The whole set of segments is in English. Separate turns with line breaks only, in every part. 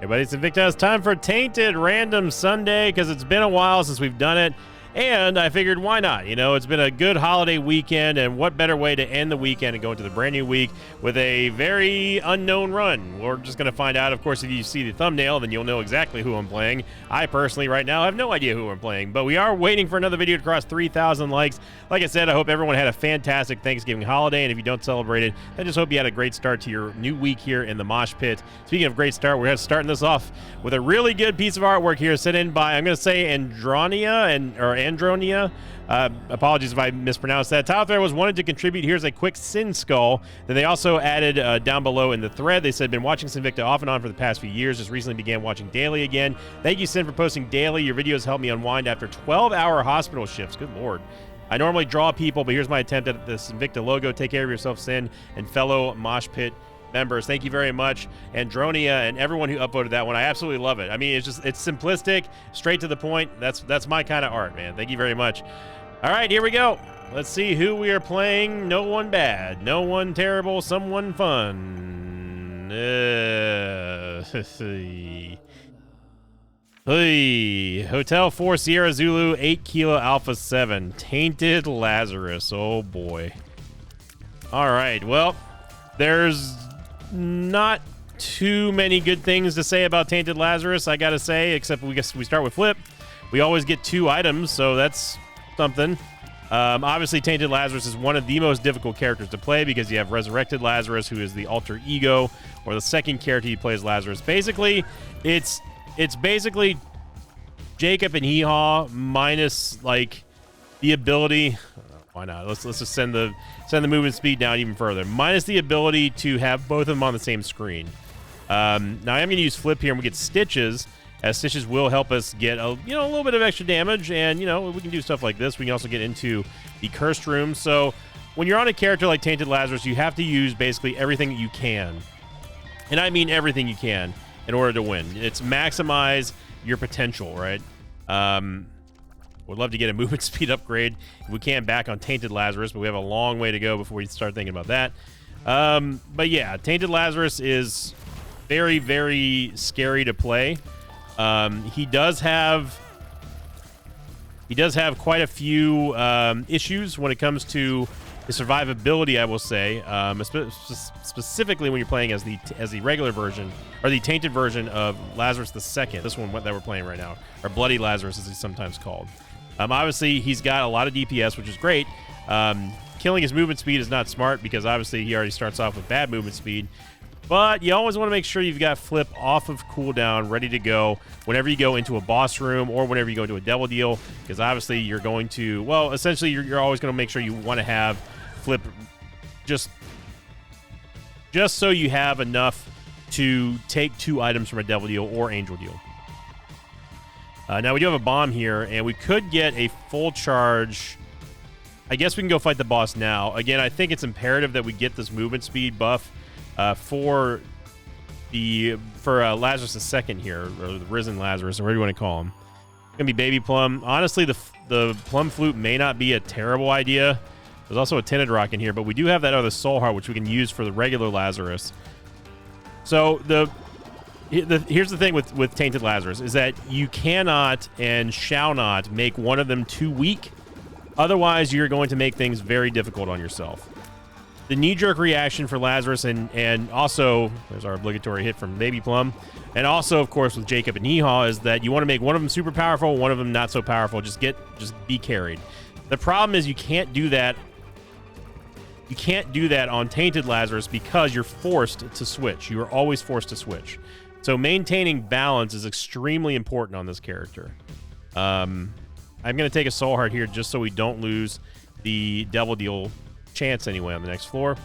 Hey buddy, it's Invicta. It's time for Tainted Random Sunday because it's been a while since we've done it. And I figured, why not? You know, it's been a good holiday weekend, and what better way to end the weekend and go into the brand new week with a very unknown run? We're just going to find out. Of course, if you see the thumbnail, then you'll know exactly who I'm playing. I personally, right now, have no idea who I'm playing, but we are waiting for another video to cross 3,000 likes. Like I said, I hope everyone had a fantastic Thanksgiving holiday, and if you don't celebrate it, I just hope you had a great start to your new week here in the Mosh Pit. Speaking of great start, we're starting this off with a really good piece of artwork here sent in by, I'm going to say Andronia. Apologies if I mispronounced that. Tyler was wanted to contribute. Here's a quick Sin Skull. Then they also added down below in the thread, they said, been watching Sinvicta off and on for the past few years. Just recently began watching daily again. Thank you, Sin, for posting daily. Your videos help me unwind after 12-hour hospital shifts. Good Lord. I normally draw people, but here's my attempt at the Sinvicta logo. Take care of yourself, Sin, and fellow Mosh Pit members. Thank you very much, Andronia, and everyone who upvoted that one. I absolutely love it. I mean, it's simplistic, straight to the point. That's my kind of art, man. Thank you very much. All right, here we go. Let's see who we are playing. No one bad, no one terrible, someone fun. Hey, Hotel 4 Sierra Zulu 8 Kilo Alpha 7 Tainted Lazarus. Oh boy. All right, well, there's not too many good things to say about Tainted Lazarus, I gotta say, except we start with Flip. We always get 2 items, so that's something. Obviously, Tainted Lazarus is one of the most difficult characters to play because you have Resurrected Lazarus, who is the alter ego, or the second character you play as Lazarus. Basically, it's basically Jacob and Hee-Haw minus like the ability. Why not? Let's just send the movement speed down even further. Minus the ability to have both of them on the same screen. Now I am going to use Flip here, and we get Stitches, as Stitches will help us get a little bit of extra damage, and we can do stuff like this. We can also get into the Cursed Room. So when you're on a character like Tainted Lazarus, you have to use basically everything that you can, and I mean everything you can, in order to win. It's maximize your potential, right? Would love to get a movement speed upgrade if we can back on Tainted Lazarus, but we have a long way to go before we start thinking about that. But yeah, Tainted Lazarus is very, very scary to play. He does have quite a few issues when it comes to the survivability, I will say, specifically when you're playing as the regular version, or the tainted version of Lazarus II, this one that we're playing right now, or Bloody Lazarus as he's sometimes called. Obviously, he's got a lot of DPS, which is great. Killing his movement speed is not smart because obviously he already starts off with bad movement speed. But you always want to make sure you've got Flip off of cooldown, ready to go whenever you go into a boss room or whenever you go into a devil deal, because obviously you're going to, well, essentially you're always going to make sure you want to have Flip just so you have enough to take 2 items from a devil deal or angel deal. Now we do have a bomb here, and we could get a full charge. I guess we can go fight the boss now. Again, I think it's imperative that we get this movement speed buff for Lazarus II here, or the Risen Lazarus, or whatever you want to call him. It's gonna be Baby Plum. Honestly, the Plum Flute may not be a terrible idea. There's also a Tinted Rock in here, but we do have that other Soul Heart, which we can use for the regular Lazarus. So here's the thing with Tainted Lazarus, is that you cannot and shall not make one of them too weak. Otherwise, you're going to make things very difficult on yourself. The knee-jerk reaction for Lazarus, and also, there's our obligatory hit from Baby Plum, and also, of course, with Jacob and Hee-Haw, is that you want to make one of them super powerful, one of them not so powerful. Just be carried. The problem is you can't do that. You can't do that on Tainted Lazarus because you're forced to switch. You are always forced to switch. So maintaining balance is extremely important on this character. I'm going to take a Soul Heart here just so we don't lose the Devil Deal chance anyway on the next floor.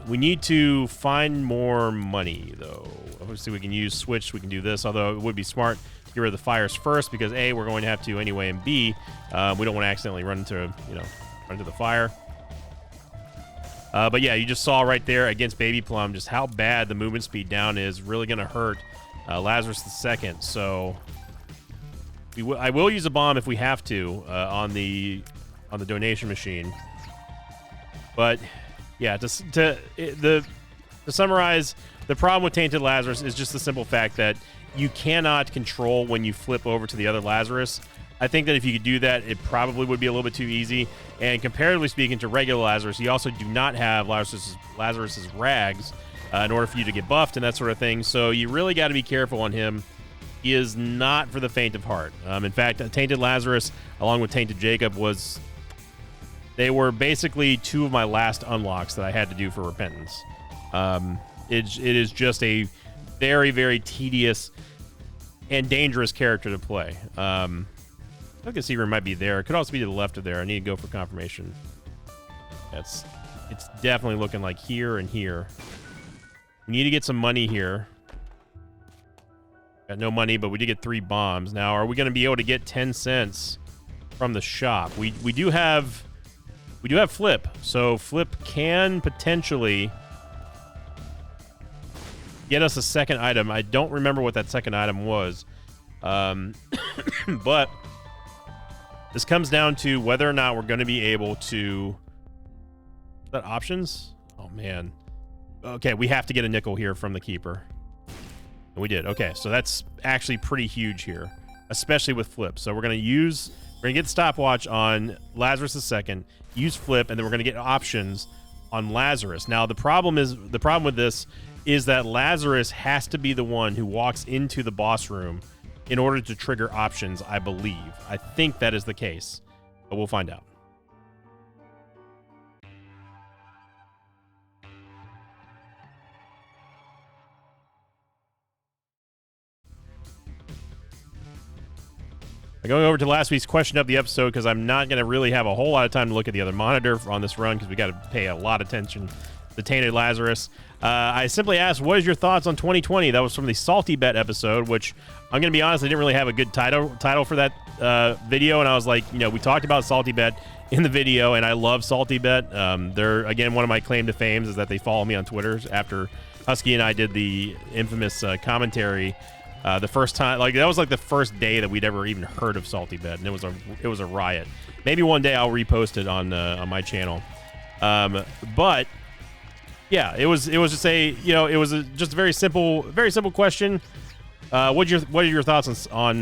We need to find more money, though. Obviously, we can use Switch. We can do this, although it would be smart to get rid of the fires first because, A, we're going to have to anyway, and B, we don't want to accidentally run into the fire. But yeah, you just saw right there against Baby Plum just how bad the movement speed down is really going to hurt Lazarus II. So I will use a bomb if we have to on the donation machine. But yeah, the To summarize, the problem with Tainted Lazarus is just the simple fact that you cannot control when you flip over to the other Lazarus. I think that if you could do that, it probably would be a little bit too easy. And comparatively speaking to regular Lazarus, you also do not have Lazarus's rags in order for you to get buffed and that sort of thing. So you really got to be careful on him. He is not for the faint of heart. In fact, Tainted Lazarus, along with Tainted Jacob, they were basically two of my last unlocks that I had to do for Repentance. It is just a very, very tedious and dangerous character to play. I think the secret might be there. It could also be to the left of there. I need to go for confirmation. It's definitely looking like here and here. We need to get some money here. Got no money, but we did get 3 bombs. Now, are we going to be able to get 10 cents from the shop? We do have Flip, so Flip can potentially get us a second item. I don't remember what that second item was, but this comes down to whether or not we're going to be able to... Is that options? Oh, man. Okay, we have to get a nickel here from the keeper. And we did. Okay, so that's actually pretty huge here, especially with Flip. So we're going to get stopwatch on Lazarus II, use Flip, and then we're going to get options on Lazarus. Now, the problem with this is that Lazarus has to be the one who walks into the boss room in order to trigger options, I believe. I think that is the case, but we'll find out. Going over to last week's question of the episode, because I'm not going to really have a whole lot of time to look at the other monitor on this run, because we got to pay a lot of attention to Tainted Lazarus. I simply asked, what is your thoughts on 2020? That was from the Salty Bet episode, which I'm going to be honest, I didn't really have a good title for that video, and I was like, we talked about Salty Bet in the video, and I love Salty Bet. They're, again, one of my claim to fame is that they follow me on Twitter after Husky and I did the infamous commentary. The first time, that was the first day that we'd ever even heard of Salty Bet, and it was a riot. Maybe one day I'll repost it on my channel. But yeah, it was just it was just a very simple question. What are your thoughts on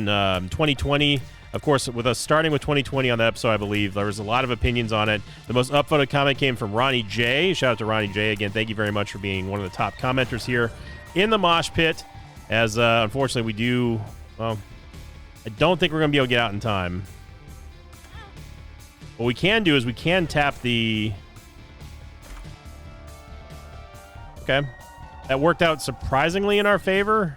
2020? Of course, with us starting with 2020 on that episode, I believe there was a lot of opinions on it. The most upvoted comment came from Ronnie J. Shout out to Ronnie J. Again, thank you very much for being one of the top commenters here in the Mosh Pit. As unfortunately I don't think we're going to be able to get out in time. What we can do is we can tap the... Okay. That worked out surprisingly in our favor.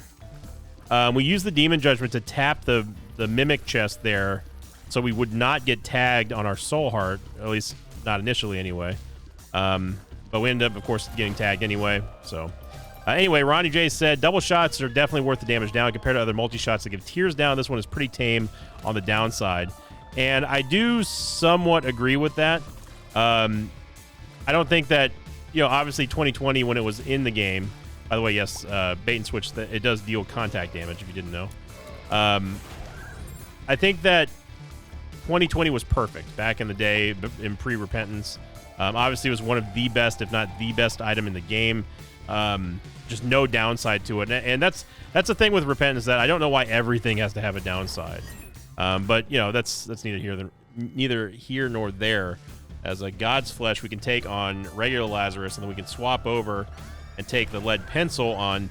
We used the Demon Judgment to tap the Mimic chest there, so we would not get tagged on our Soul Heart, at least not initially anyway. But we ended up, of course, getting tagged anyway, so... Anyway, Ronnie J said, double shots are definitely worth the damage down compared to other multi-shots that give tears down. This one is pretty tame on the downside. And I do somewhat agree with that. I don't think that, obviously 2020 when it was in the game, by the way, yes, bait and switch, it does deal contact damage if you didn't know. I think that 2020 was perfect back in the day in pre-Repentance. Obviously, it was one of the best, if not the best item in the game. Just no downside to it, and that's the thing with Repentance, that I don't know why everything has to have a downside. But that's neither here nor there. As a God's Flesh, we can take on regular Lazarus, and then we can swap over and take the lead pencil on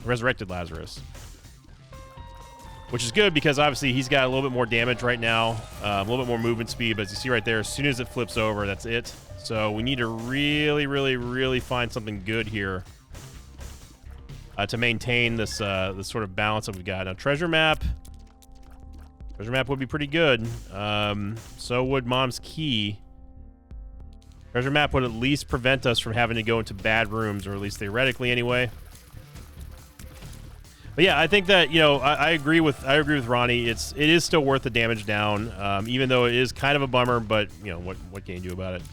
resurrected Lazarus, which is good because obviously he's got a little bit more damage right now, a little bit more movement speed. But as you see right there, as soon as it flips over, that's it. So we need to really, really, really find something good here to maintain this sort of balance that we've got. Now, treasure map would be pretty good. So would Mom's Key. Treasure map would at least prevent us from having to go into bad rooms, or at least theoretically anyway. But yeah, I think that I agree with Ronnie. It is still worth the damage down, even though it is kind of a bummer. But what can you do about it?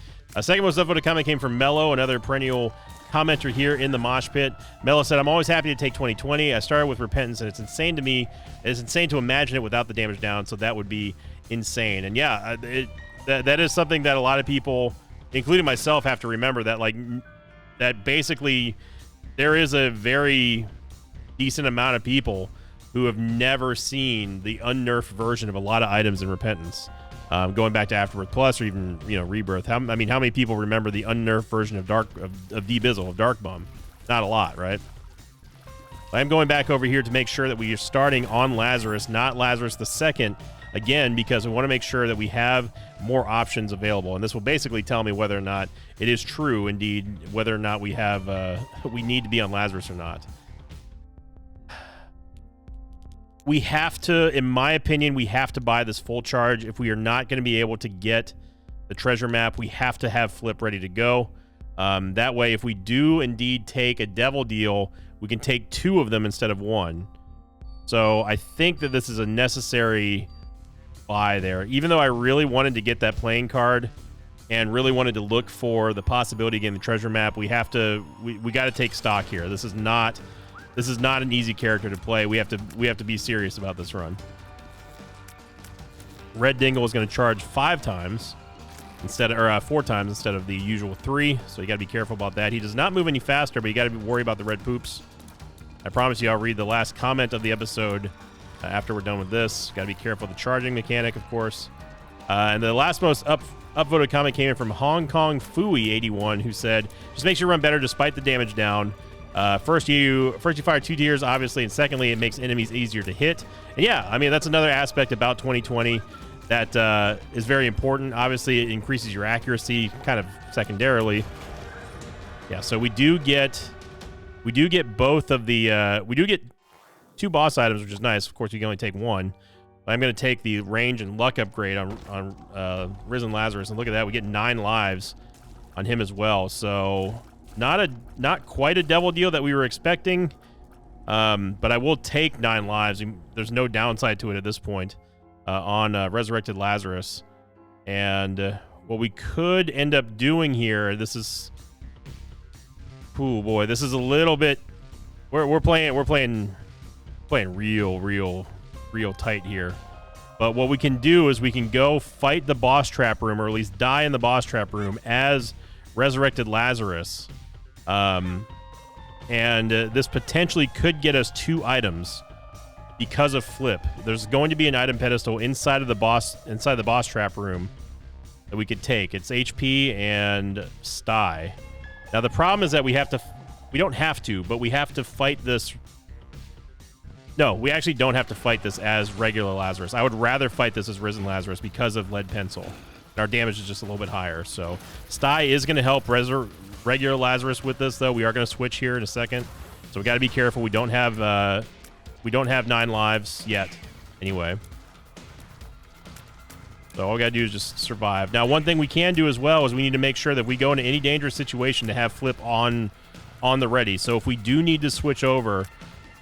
Second most upvoted comment came from Mello, another perennial commenter here in the Mosh Pit. Mello said, "I'm always happy to take 2020. I started with Repentance, and it's insane to me. It's insane to imagine it without the damage down. So that would be insane." And yeah, that is something that a lot of people including myself, have to remember that, like, that basically there is a very decent amount of people who have never seen the unnerfed version of a lot of items in Repentance. Going back to Afterbirth Plus or even, you know, Rebirth. How many people remember the unnerfed version of D Bizzle, of Dark Bum? Not a lot, right? I'm going back over here to make sure that we are starting on Lazarus, not Lazarus the Second, again, because we want to make sure that we have more options available. And this will basically tell me whether or not it is true, indeed, whether or not we have we need to be on Lazarus or not. We have to, in my opinion, we have to buy this full charge. If we are not going to be able to get the treasure map, we have to have Flip ready to go. That way, if we do indeed take a devil deal, we can take 2 of them instead of 1. So I think that this is a necessary buy there. Even though I really wanted to get that playing card and really wanted to look for the possibility of getting the treasure map, we have to, we got to take stock here. This is not an easy character to play. We have to be serious about this run. Red Dingle is going to charge 5 times instead of, or 4 times instead of the usual 3. So you got to be careful about that. He does not move any faster, but you got to worry about the red poops. I promise you, I'll read the last comment of the episode after we're done with this. Got to be careful of the charging mechanic, of course. And the last most upvoted comment came in from Hong Kong Fooey 81, who said, "Just makes your run better despite the damage down. First you fire 2 tiers, obviously, and secondly, it makes enemies easier to hit." And yeah, I mean, that's another aspect about 2020 that is very important. Obviously, it increases your accuracy, kind of secondarily. Yeah, so we do get both of the we do get 2 boss items, which is nice. Of course, you can only take 1. But I'm going to take the range and luck upgrade on Risen Lazarus, and look at that, we get 9 lives on him as well. So not quite a devil deal that we were expecting, but I will take 9 lives. There's no downside to it at this point on Resurrected Lazarus. And what we could end up doing here, this is, oh boy, this is a little bit, we're playing real tight here. But what we can do is we can go fight the boss trap room, or at least die in the boss trap room as Resurrected Lazarus. And this potentially could get us 2 items because of Flip. There's going to be an item pedestal inside the boss trap room that we could take. It's HP and Sty. Now the problem is that we don't have to, but we have to fight this. No, we actually don't have to fight this as regular Lazarus. I would rather fight this as Risen Lazarus because of Lead Pencil. Our damage is just a little bit higher. So Sty is going to help regular Lazarus with this, though. We are going to switch here in a second, so we got to be careful. We don't have 9 lives yet, anyway. So all we got to do is just survive. Now, one thing we can do as well is we need to make sure that if we go into any dangerous situation to have Flip on the ready. So if we do need to switch over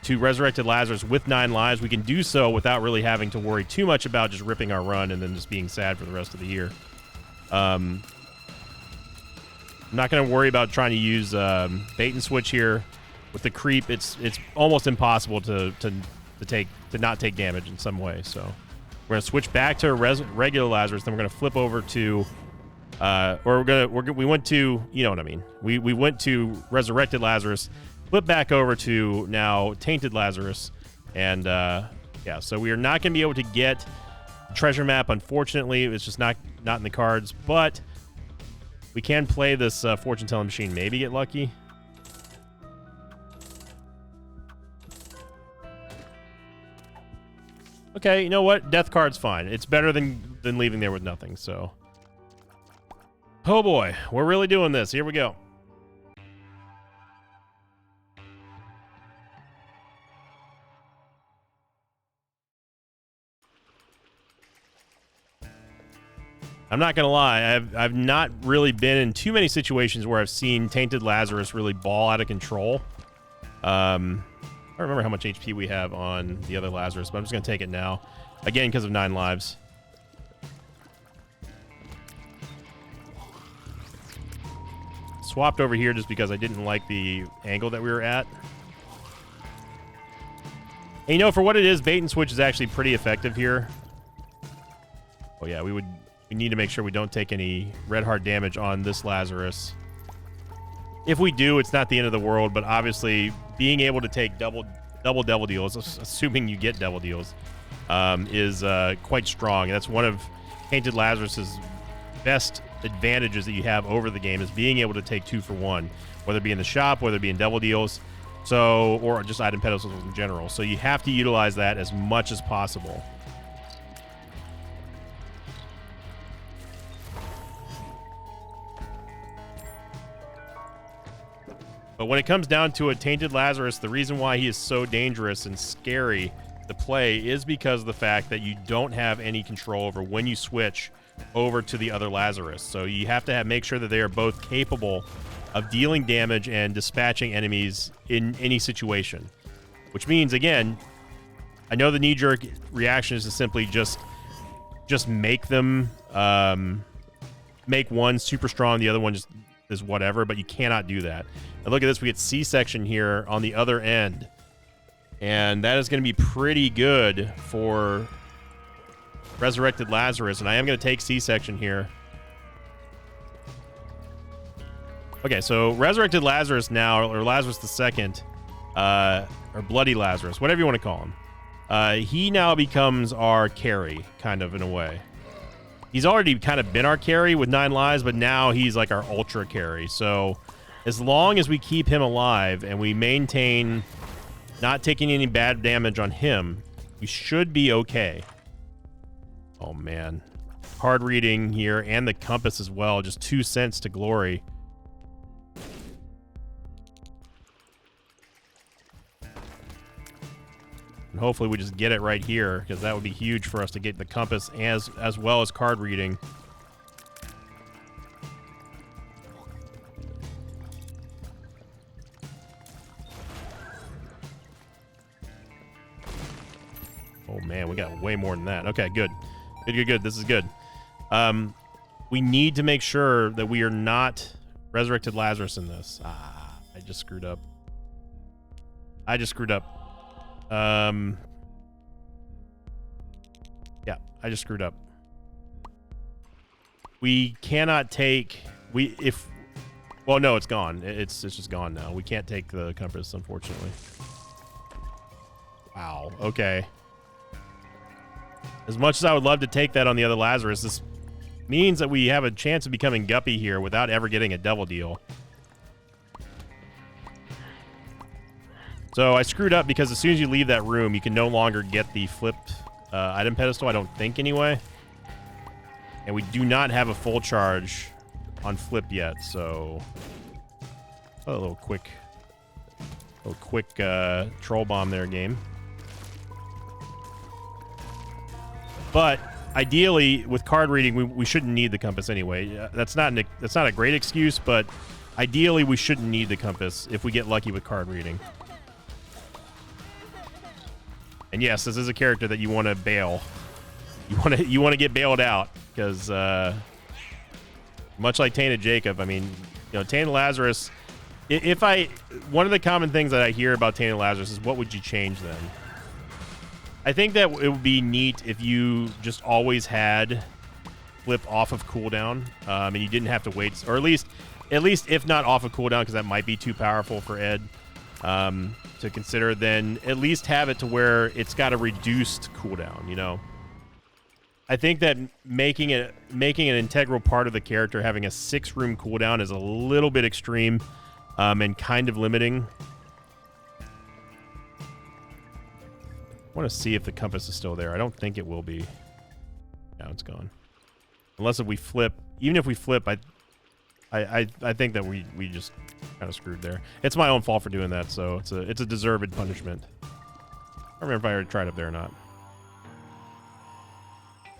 to Resurrected Lazarus with 9 lives, we can do so without really having to worry too much about just ripping our run and then just being sad for the rest of the year. I'm not going to worry about trying to use bait and switch here. With the creep, it's almost impossible to not take damage in some way. So we're going to switch back to regular Lazarus, then we're going to flip over to we went to, you know what I mean. We went to Resurrected Lazarus, flip back over to now Tainted Lazarus, and yeah, so we are not going to be able to get treasure map, unfortunately. It's just not in the cards, but we can play this fortune telling machine, maybe get lucky. Okay, you know what? Death card's fine. It's better than leaving there with nothing, so. Oh boy, we're really doing this. Here we go. I'm not gonna lie, I've not really been in too many situations where I've seen Tainted Lazarus really ball out of control. I don't remember how much HP we have on the other Lazarus, but I'm just gonna take it now. Again, because of 9 lives. Swapped over here just because I didn't like the angle that we were at. And you know, for what it is, bait and switch is actually pretty effective here. Oh yeah, we would We need to make sure we don't take any red heart damage on this Lazarus. If we do, it's not the end of the world, but obviously being able to take double devil deals, assuming you get devil deals, is quite strong. That's one of Tainted Lazarus's best advantages that you have over the game, is being able to take 2 for 1, whether it be in the shop, whether it be in devil deals, so, or just item pedestals in general. So you have to utilize that as much as possible. But when it comes down to it, Tainted Lazarus, the reason why he is so dangerous and scary to play is because of the fact that you don't have any control over when you switch over to the other Lazarus. So you have to make sure that they are both capable of dealing damage and dispatching enemies in any situation. Which means, again, I know the knee-jerk reaction is to simply just make them, make one super strong, the other one just is whatever, but you cannot do that. And look at this, we get C-section here on the other end. And that is going to be pretty good for Resurrected Lazarus. And I am going to take C-section here. Okay, so Resurrected Lazarus now, or Lazarus the Second, or Bloody Lazarus, whatever you want to call him. He now becomes our carry, kind of, in a way. He's already kind of been our carry with 9 lives, but now he's like our ultra carry. So as long as we keep him alive and we maintain not taking any bad damage on him, we should be okay. Oh, man. Card reading here and the compass as well. Just 2 cents to glory. And hopefully we just get it right here, because that would be huge for us to get the compass as well as card reading. Oh man, we got way more than that. Okay, good. Good. This is good. We need to make sure that we are not Resurrected Lazarus in this. I just screwed up. Yeah, I just screwed up. We cannot take... Well, no, it's gone. It's just gone now. We can't take the compass, unfortunately. Wow, okay. As much as I would love to take that on the other Lazarus, this means that we have a chance of becoming Guppy here without ever getting a devil deal. So I screwed up because as soon as you leave that room, you can no longer get the flipped item pedestal, I don't think anyway. And we do not have a full charge on flip yet, so a little quick troll bomb there, game. But ideally, with card reading, we shouldn't need the compass anyway. That's not a great excuse, but ideally we shouldn't need the compass if we get lucky with card reading. And yes, this is a character that you want to bail. You want to get bailed out because much like Tainted Jacob, I mean, you know, Tainted Lazarus. One of the common things that I hear about Tainted Lazarus is, what would you change then? I think that it would be neat if you just always had flip off of cooldown, and you didn't have to wait, or at least if not off of cooldown, because that might be too powerful for Ed to consider, then at least have it to where it's got a reduced cooldown, you know? I think that making an integral part of the character having a 6-room cooldown is a little bit extreme and kind of limiting. I want to see if the compass is still there. I don't think it will be. Now it's gone. Unless if we flip. Even if we flip, I think that we just kind of screwed there. It's my own fault for doing that, so it's a deserved punishment. I don't remember if I already tried up there or not.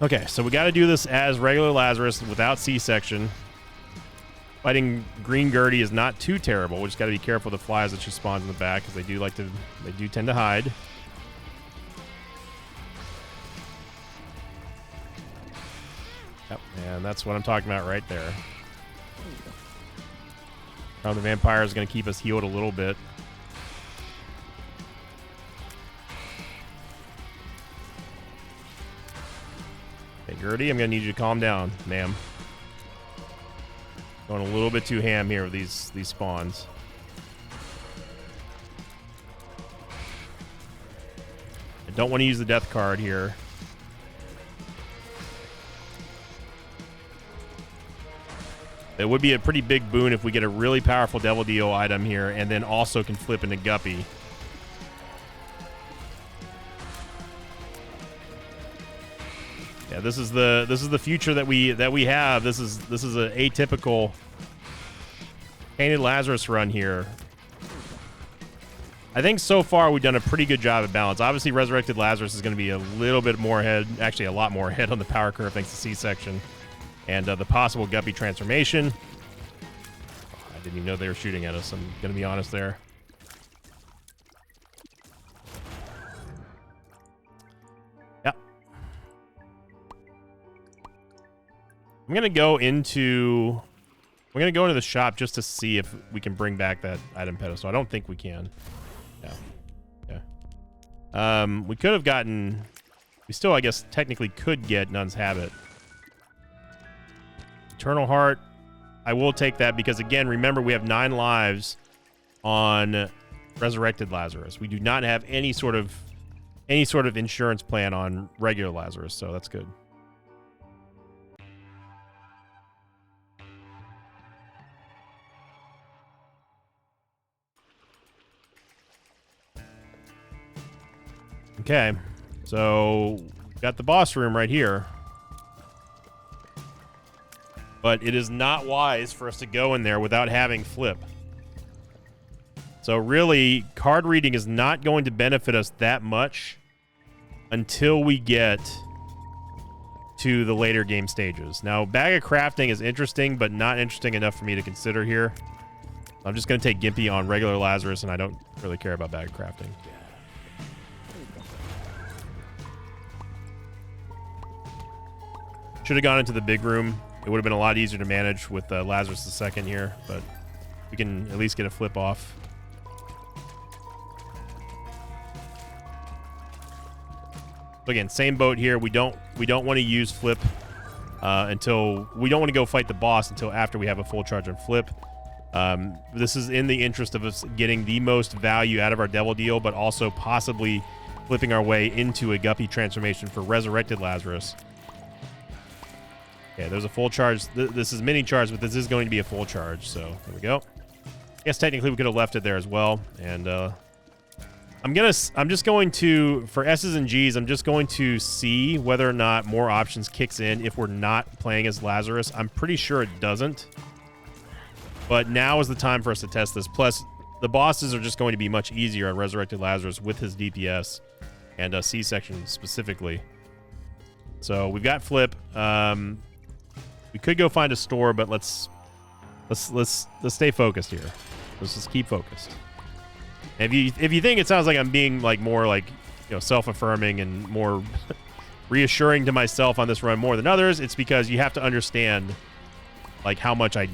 Okay, so we got to do this as regular Lazarus without C-section. Fighting Green Gertie is not too terrible. We just got to be careful of the flies that she spawns in the back, because they do tend to hide. Yep, and that's what I'm talking about right there. Now the vampire is going to keep us healed a little bit. Okay, Gertie, I'm gonna need you to calm down, ma'am. Going a little bit too ham here with these spawns. I don't want to use the death card here. It would be a pretty big boon if we get a really powerful Devil Deal item here and then also can flip into Guppy. Yeah, this is the future that we have. This is an atypical Tainted Lazarus run here. I think so far we've done a pretty good job at balance. Obviously, Resurrected Lazarus is going to be a little bit more ahead, actually a lot more ahead on the power curve thanks to C-section and the possible Guppy transformation. I didn't even know they were shooting at us. I'm going to be honest there. I'm gonna go into the shop just to see if we can bring back that item pedestal. I don't think we can. Yeah. We could have gotten. We still, I guess, technically could get Nun's Habit. Eternal Heart. I will take that because again, remember we have 9 lives on Resurrected Lazarus. We do not have any sort of insurance plan on regular Lazarus, so that's good. Okay, so got the boss room right here. But it is not wise for us to go in there without having flip. So really, card reading is not going to benefit us that much until we get to the later game stages. Now, Bag of Crafting is interesting, but not interesting enough for me to consider here. I'm just going to take Gimpy on regular Lazarus, and I don't really care about Bag of Crafting. Should have gone into the big room. It would have been a lot easier to manage with Lazarus the second here, but we can at least get a flip off. So again, same boat here. We don't want to use flip until we don't want to go fight the boss until after we have a full charge on flip. This is in the interest of us getting the most value out of our Devil Deal, but also possibly flipping our way into a Guppy transformation for Resurrected Lazarus. Okay, there's a full charge. This is mini charge, but this is going to be a full charge. So there we go. I guess technically we could have left it there as well. And I'm just going to, for S's and G's, I'm just going to see whether or not more options kicks in if we're not playing as Lazarus. I'm pretty sure it doesn't. But now is the time for us to test this. Plus, the bosses are just going to be much easier on Resurrected Lazarus with his DPS and C-section specifically. So we've got flip. We could go find a store, but let's stay focused here. Let's just keep focused. And if you think it sounds like I'm being like more like, you know, self-affirming and more reassuring to myself on this run more than others, it's because you have to understand like how much I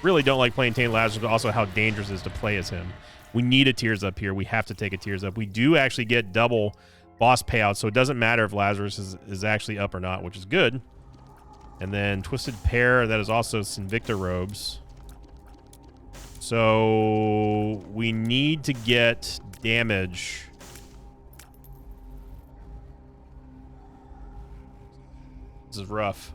really don't like playing Tainted Lazarus, but also how dangerous it is to play as him. We need a Tears Up here. We have to take a Tears Up. We do actually get double boss payouts, so it doesn't matter if Lazarus is actually up or not, which is good. And then Twisted Pair, that is also Sinvicta Robes. So we need to get damage. This is rough.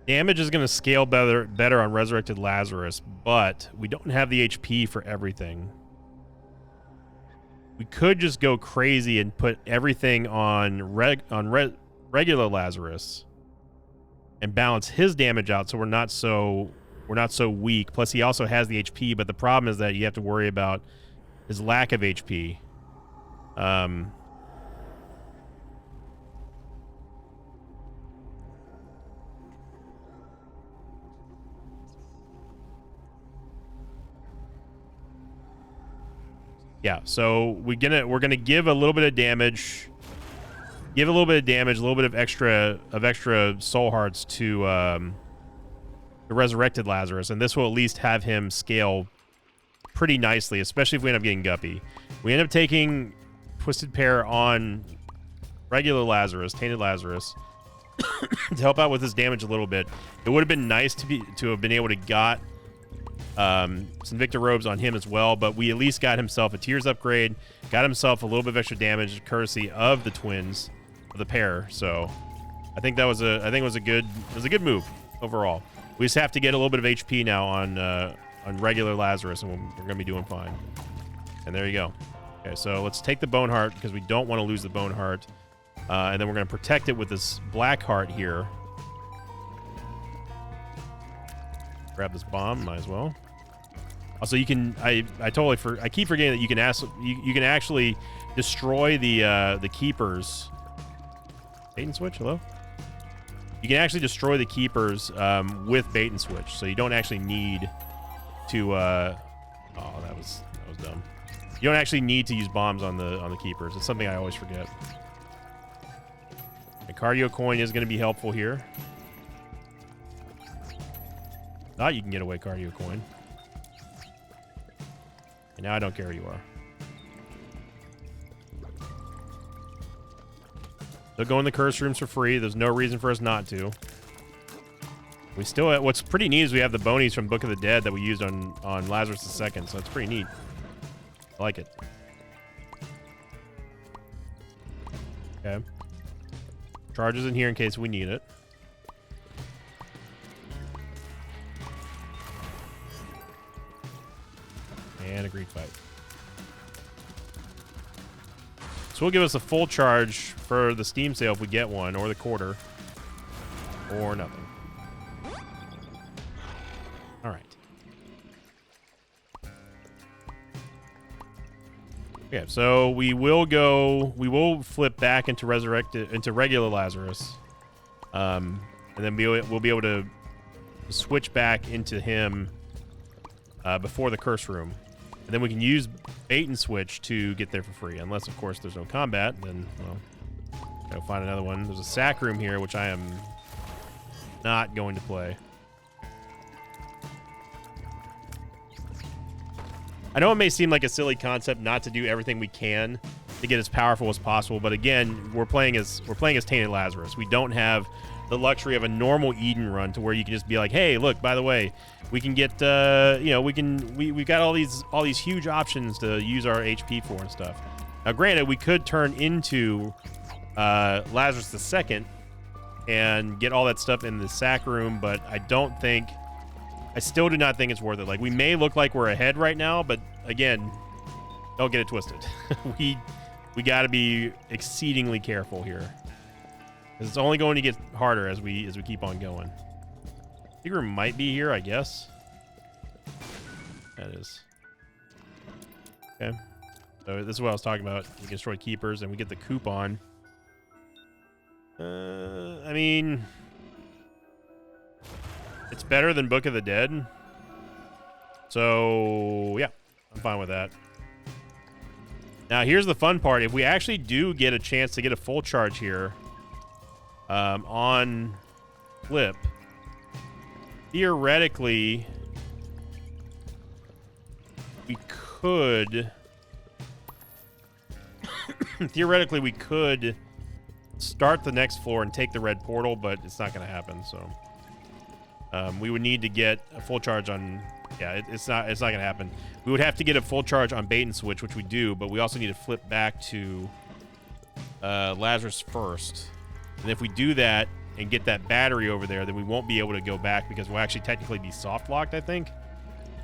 Damage is going to scale better on Resurrected Lazarus, but we don't have the HP for everything. We could just go crazy and put everything on regular Lazarus and balance his damage out, so we're not so weak. Plus, he also has the HP, but the problem is that you have to worry about his lack of HP. Yeah, so we're gonna give a little bit of damage give a little bit of damage, a little bit of extra soul hearts to the resurrected Lazarus, and this will at least have him scale pretty nicely, especially if we end up getting Guppy. We end up taking Twisted Pair on regular Lazarus, Tainted Lazarus, to help out with his damage a little bit. It would have been nice to have been able to got some Victor Robes on him as well, but we at least got himself a Tears upgrade, got himself a little bit of extra damage courtesy of the twins, of the pair. So I think it was a good move overall. We just have to get a little bit of HP now on regular Lazarus, and we're gonna be doing fine. And there you go. Okay, so let's take the Bone Heart because we don't want to lose the Bone Heart. And then we're going to protect it with this Black Heart here. Grab this bomb, might as well. Also, you can I keep forgetting that you can actually destroy the keepers. Bait and switch, hello? You can actually destroy the keepers with bait and switch, so you don't actually need to oh, that was dumb. You don't actually need to use bombs on the keepers. It's something I always forget. A cardio coin is going to be helpful here. Thought you can get away cardio coin. And now I don't care who you are. They'll go in the curse rooms for free. There's no reason for us not to. We still have, what's pretty neat is we have the bonies from Book of the Dead that we used on Lazarus II, so it's pretty neat. I like it. Okay. Charges in here in case we need it. And a Greek fight. So we'll give us a full charge for the Steam sale if we get one, or the quarter, or nothing. All right. Okay, so we will flip back into regular Lazarus, and then we'll be able to switch back into him before the curse room, and then we can use bait and switch to get there for free, unless of course there's no combat. Then well, gotta find another one. There's a sack room here, which I am not going to play. I know it may seem like a silly concept not to do everything we can to get as powerful as possible, but again, we're playing as Tainted Lazarus. We don't have the luxury of a normal Eden run to where you can just be like, hey, look, by the way, we can get we've got all these huge options to use our HP for and stuff. Now, granted, we could turn into Lazarus II and get all that stuff in the sack room, but I still do not think it's worth it. Like, we may look like we're ahead right now, but again, don't get it twisted. we got to be exceedingly careful here, because it's only going to get harder as we keep on going. Secret room might be here, I guess. That is. Okay. So this is what I was talking about. We can destroy keepers, and we get the coupon. I mean, it's better than Book of the Dead. So, yeah, I'm fine with that. Now, here's the fun part. If we actually do get a chance to get a full charge here on Flip, theoretically, we could... theoretically, we could start the next floor and take the red portal, but it's not going to happen, so... we would need to get a full charge on... Yeah, it's not going to happen. We would have to get a full charge on bait and switch, which we do, but we also need to flip back to Lazarus first. And if we do that and get that battery over there, then we won't be able to go back, because we'll actually technically be soft locked, I think.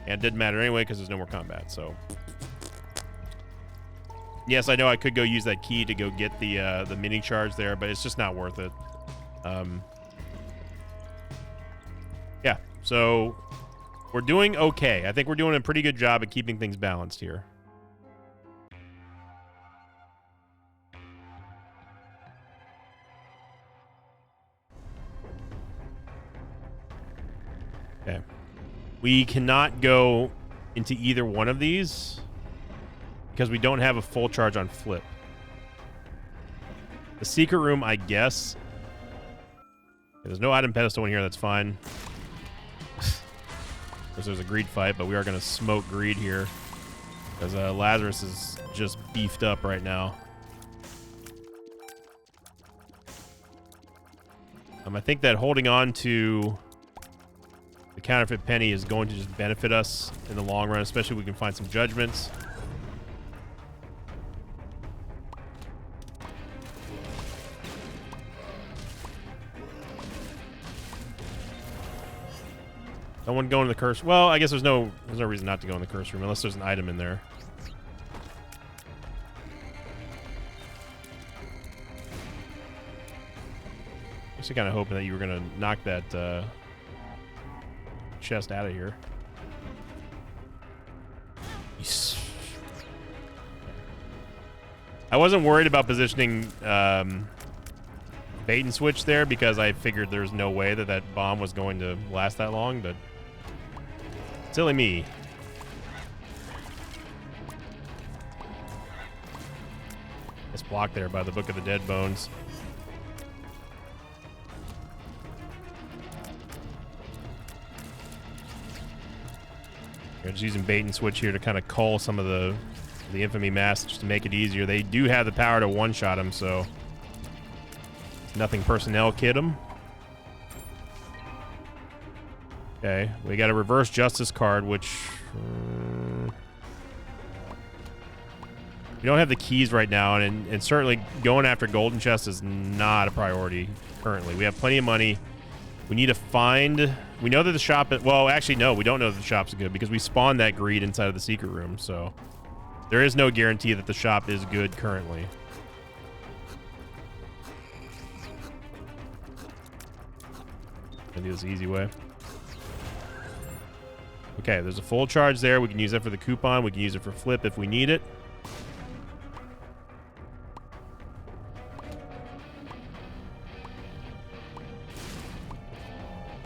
And it didn't matter anyway because there's no more combat, so... Yes, I know I could go use that key to go get the mini charge there, but it's just not worth it. Yeah, so we're doing okay. I think we're doing a pretty good job at keeping things balanced here. Okay. We cannot go into either one of these because we don't have a full charge on Flip. The secret room, I guess. There's no item pedestal in here. That's fine. Of course, there's a greed fight, but we are going to smoke greed here. Because Lazarus is just beefed up right now. I think that holding on to the counterfeit penny is going to just benefit us in the long run, especially if we can find some judgments. Someone go in the curse. Well, I guess there's no reason not to go in the curse room unless there's an item in there. Actually, kind of hoping that you were gonna knock that chest out of here. Yes. I wasn't worried about positioning bait and switch there because I figured there's no way that that bomb was going to last that long, but silly me. It's blocked there by the Book of the Dead Bones. We're just using bait and switch here to kind of cull some of the infamy mass just to make it easier. They do have the power to one-shot him, so nothing personnel kit him. Okay, we got a reverse justice card, which we don't have the keys right now, and certainly going after golden chest is not a priority currently. We have plenty of money. We need to find... We know that the shop... Well, actually, no. We don't know that the shop's good because we spawned that greed inside of the secret room, so there is no guarantee that the shop is good currently. Gonna do this the easy way. Okay, there's a full charge there. We can use that for the coupon. We can use it for flip if we need it.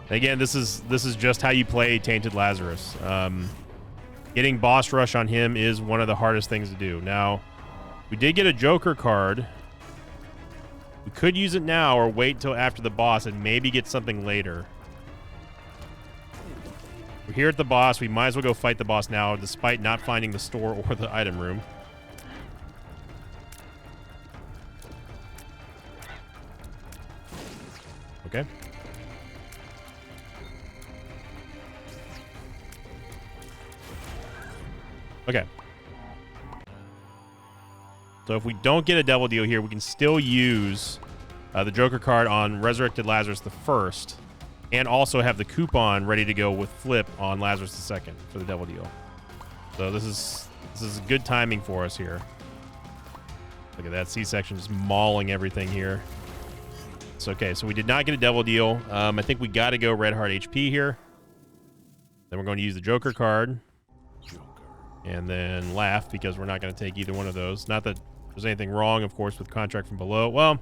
Again, this is just how you play Tainted Lazarus. Getting boss rush on him is one of the hardest things to do. Now, we did get a Joker card. We could use it now or wait till after the boss and maybe get something later. We're here at the boss. We might as well go fight the boss now, despite not finding the store or the item room. Okay. Okay. So if we don't get a double deal here, we can still use the Joker card on Resurrected Lazarus the First, and also have the coupon ready to go with flip on Lazarus the Second for the double deal. So this is good timing for us here. Look at that C-section just mauling everything here. It's okay. So we did not get a double deal. I think we got to go Red Heart HP here. Then we're going to use the Joker card. And then laugh because we're not going to take either one of those. Not that there's anything wrong, of course, with Contract from Below. Well,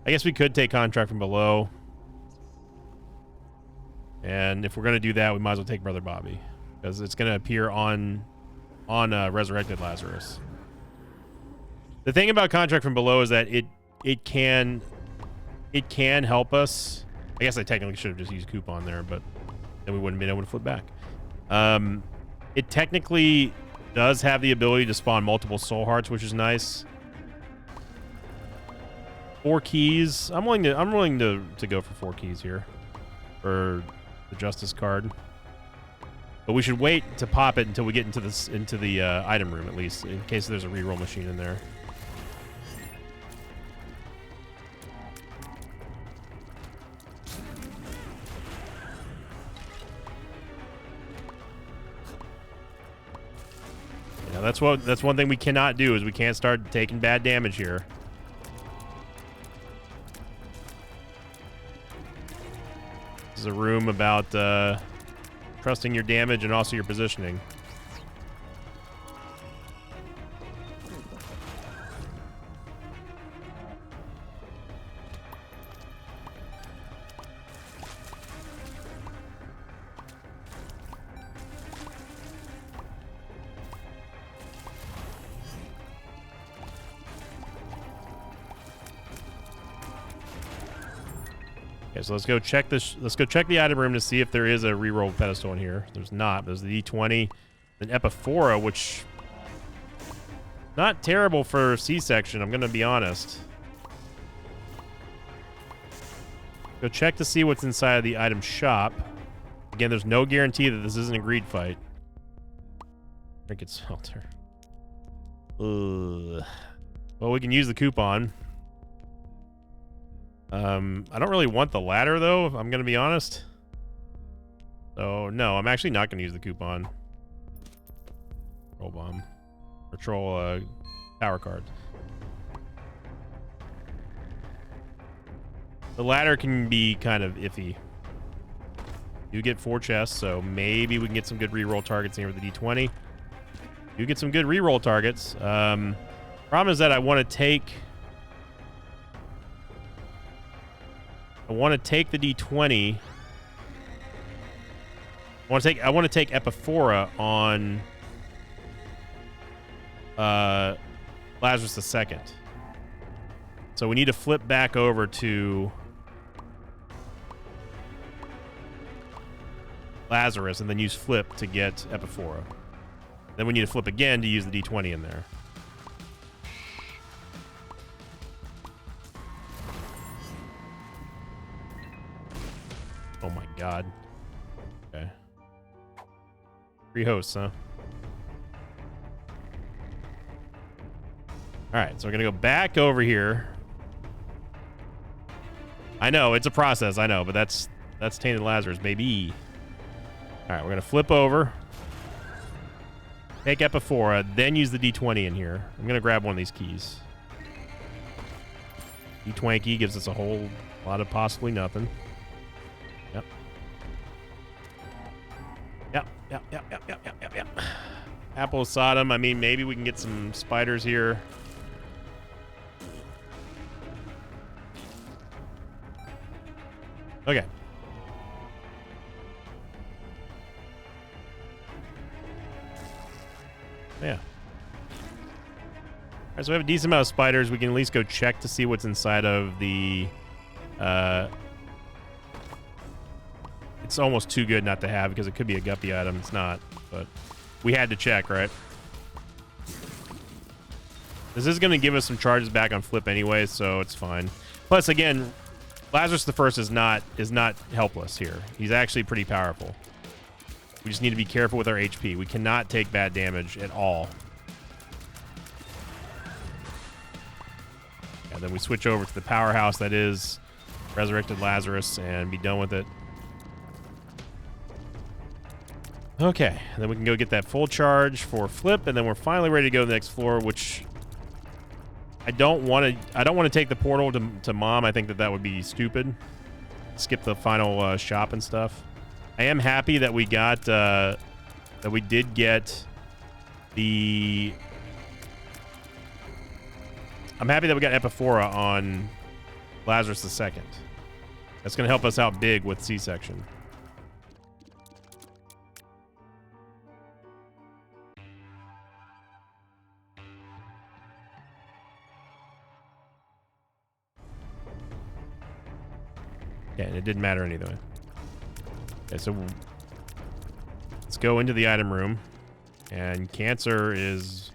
I guess we could take Contract from Below. And if we're going to do that, we might as well take Brother Bobby. Because it's going to appear on Resurrected Lazarus. The thing about Contract from Below is that it can help us. I guess I technically should have just used coupon there, but then we wouldn't have been able to flip back. It technically does have the ability to spawn multiple soul hearts, which is nice. 4 keys. I'm willing to go for 4 keys here for the justice card. But we should wait to pop it until we get into the item room, at least, in case there's a reroll machine in there. Yeah, that's one thing we cannot do is we can't start taking bad damage here. This is a room about trusting your damage and also your positioning. Okay, so let's go check this. Let's go check the item room to see if there is a reroll pedestal in here. There's not. There's the D20, then Epiphora, which not terrible for C-section. I'm gonna be honest. Go check to see what's inside of the item shop. Again, there's no guarantee that this isn't a greed fight. Trinket smelter. Ugh. Well, we can use the coupon. I don't really want the ladder, though, if I'm going to be honest. So, no, I'm actually not going to use the coupon. Troll bomb. Or troll, power card. The ladder can be kind of iffy. You get 4 chests, so maybe we can get some good reroll targets here with the D20. You get some good reroll targets. Problem is that I want to take the D20. I want to take Epiphora on Lazarus II. So we need to flip back over to Lazarus and then use flip to get Epiphora. Then we need to flip again to use the D20 in there. Oh my god. Okay. 3 hosts, huh? Alright, so we're gonna go back over here. I know, it's a process, I know, but that's Tainted Lazarus, baby. Alright, we're gonna flip over. Take Epiphora, then use the D20 in here. I'm gonna grab one of these keys. D20 gives us a whole lot of possibly nothing. Yep. Apple of Sodom. I mean, maybe we can get some spiders here. Okay. Yeah. All right, so we have a decent amount of spiders. We can at least go check to see what's inside of the... It's almost too good not to have because it could be a guppy item. It's not, but we had to check, right? This is going to give us some charges back on flip anyway, so it's fine. Plus, again, Lazarus the First is not helpless here. He's actually pretty powerful. We just need to be careful with our HP. We cannot take bad damage at all. And then we switch over to the powerhouse that is Resurrected Lazarus and be done with it. Okay, and then we can go get that full charge for flip, and then we're finally ready to go to the next floor, which I don't want to take the portal to Mom. I think that would be stupid. Skip the final shop and stuff. I am happy that we got that we did get the. I'm happy that we got Epiphora on Lazarus II. That's going to help us out big with C-section. Yeah, and it didn't matter anyway. Okay, so let's go into the item room. And Cancer is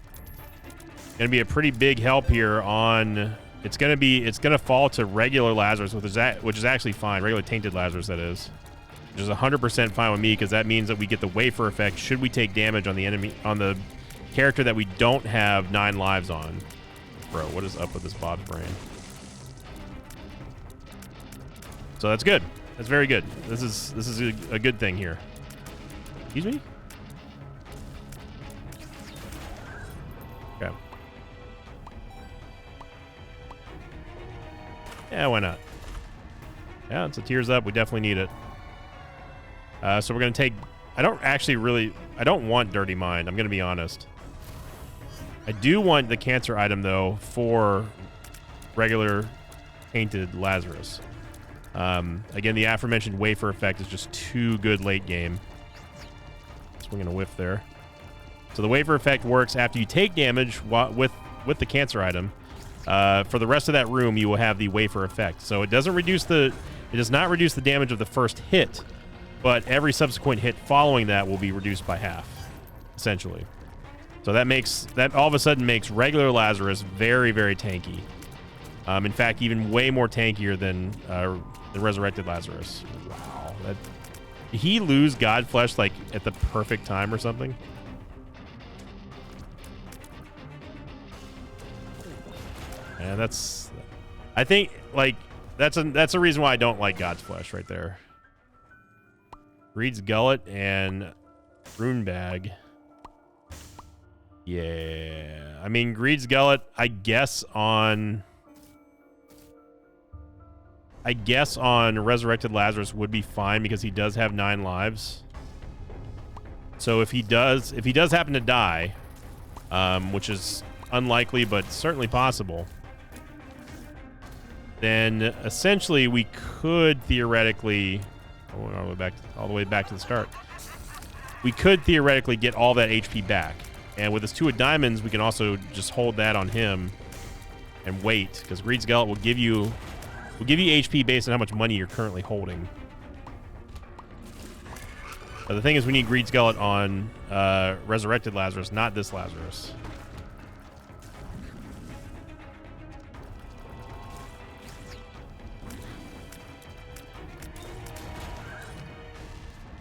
going to be a pretty big help here on... It's going to fall to regular Lazarus, which is actually fine. Regular Tainted Lazarus, that is. Which is 100% fine with me, because that means that we get the wafer effect should we take damage on the enemy, on the character that we don't have 9 lives on. Bro, what is up with this Bob's brain? So that's good. That's very good. This is a good thing here. Excuse me? Okay. Yeah, why not? Yeah, it's a tears up. We definitely need it. So we're going to take... I don't want Dirty Mind. I'm going to be honest. I do want the Cancer item, though, for regular Tainted Lazarus. Again, the aforementioned wafer effect is just too good late game. So we're going to whiff there. So the wafer effect works after you take damage with the Cancer item. For the rest of that room, you will have the wafer effect. So it doesn't reduce the It does not reduce the damage of the first hit, but every subsequent hit following that will be reduced by half, essentially. So that all of a sudden makes regular Lazarus very, very tanky. In fact, even way more tankier than the resurrected Lazarus. Wow. Did he lose Godflesh like at the perfect time or something? And I think like that's a reason why I don't like God's Flesh right there. Greed's Gullet and Rune Bag. Yeah, I mean Greed's Gullet, I guess on Resurrected Lazarus would be fine because he does have 9 lives. So if he does happen to die, which is unlikely but certainly possible, then essentially we could theoretically all the way back to the start. We could theoretically get all that HP back. And with his 2 of diamonds, we can also just hold that on him and wait, because Greed's Gullet will give you HP based on how much money you're currently holding. But the thing is, we need Greed's Gullet on Resurrected Lazarus, not this Lazarus.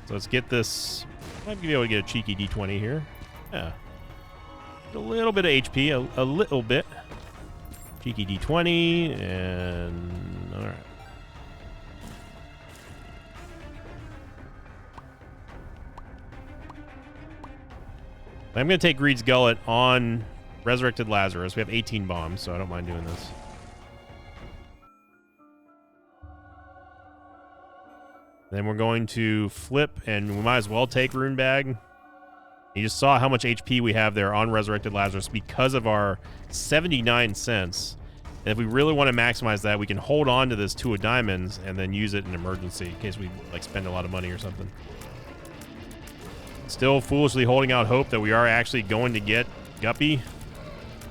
So let's get this. Might be able to get a cheeky D20 here. Yeah. A little bit of HP, a little bit. Cheeky D20, and all right. I'm going to take Greed's Gullet on Resurrected Lazarus. We have 18 bombs, so I don't mind doing this. Then we're going to flip, and we might as well take Rune Bag. You just saw how much HP we have there on Resurrected Lazarus because of our 79 cents. And if we really want to maximize that, we can hold on to this 2 of diamonds and then use it in emergency in case we like spend a lot of money or something. Still foolishly holding out hope that we are actually going to get Guppy.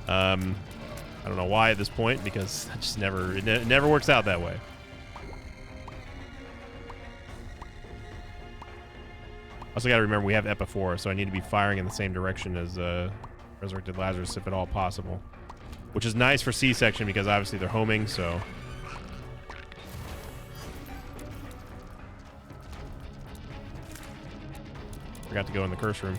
I don't know why at this point, because that just it never works out that way. Also got to remember we have Epiphora, so I need to be firing in the same direction as Resurrected Lazarus if at all possible. Which is nice for C-section because obviously they're homing, so... Forgot to go in the curse room.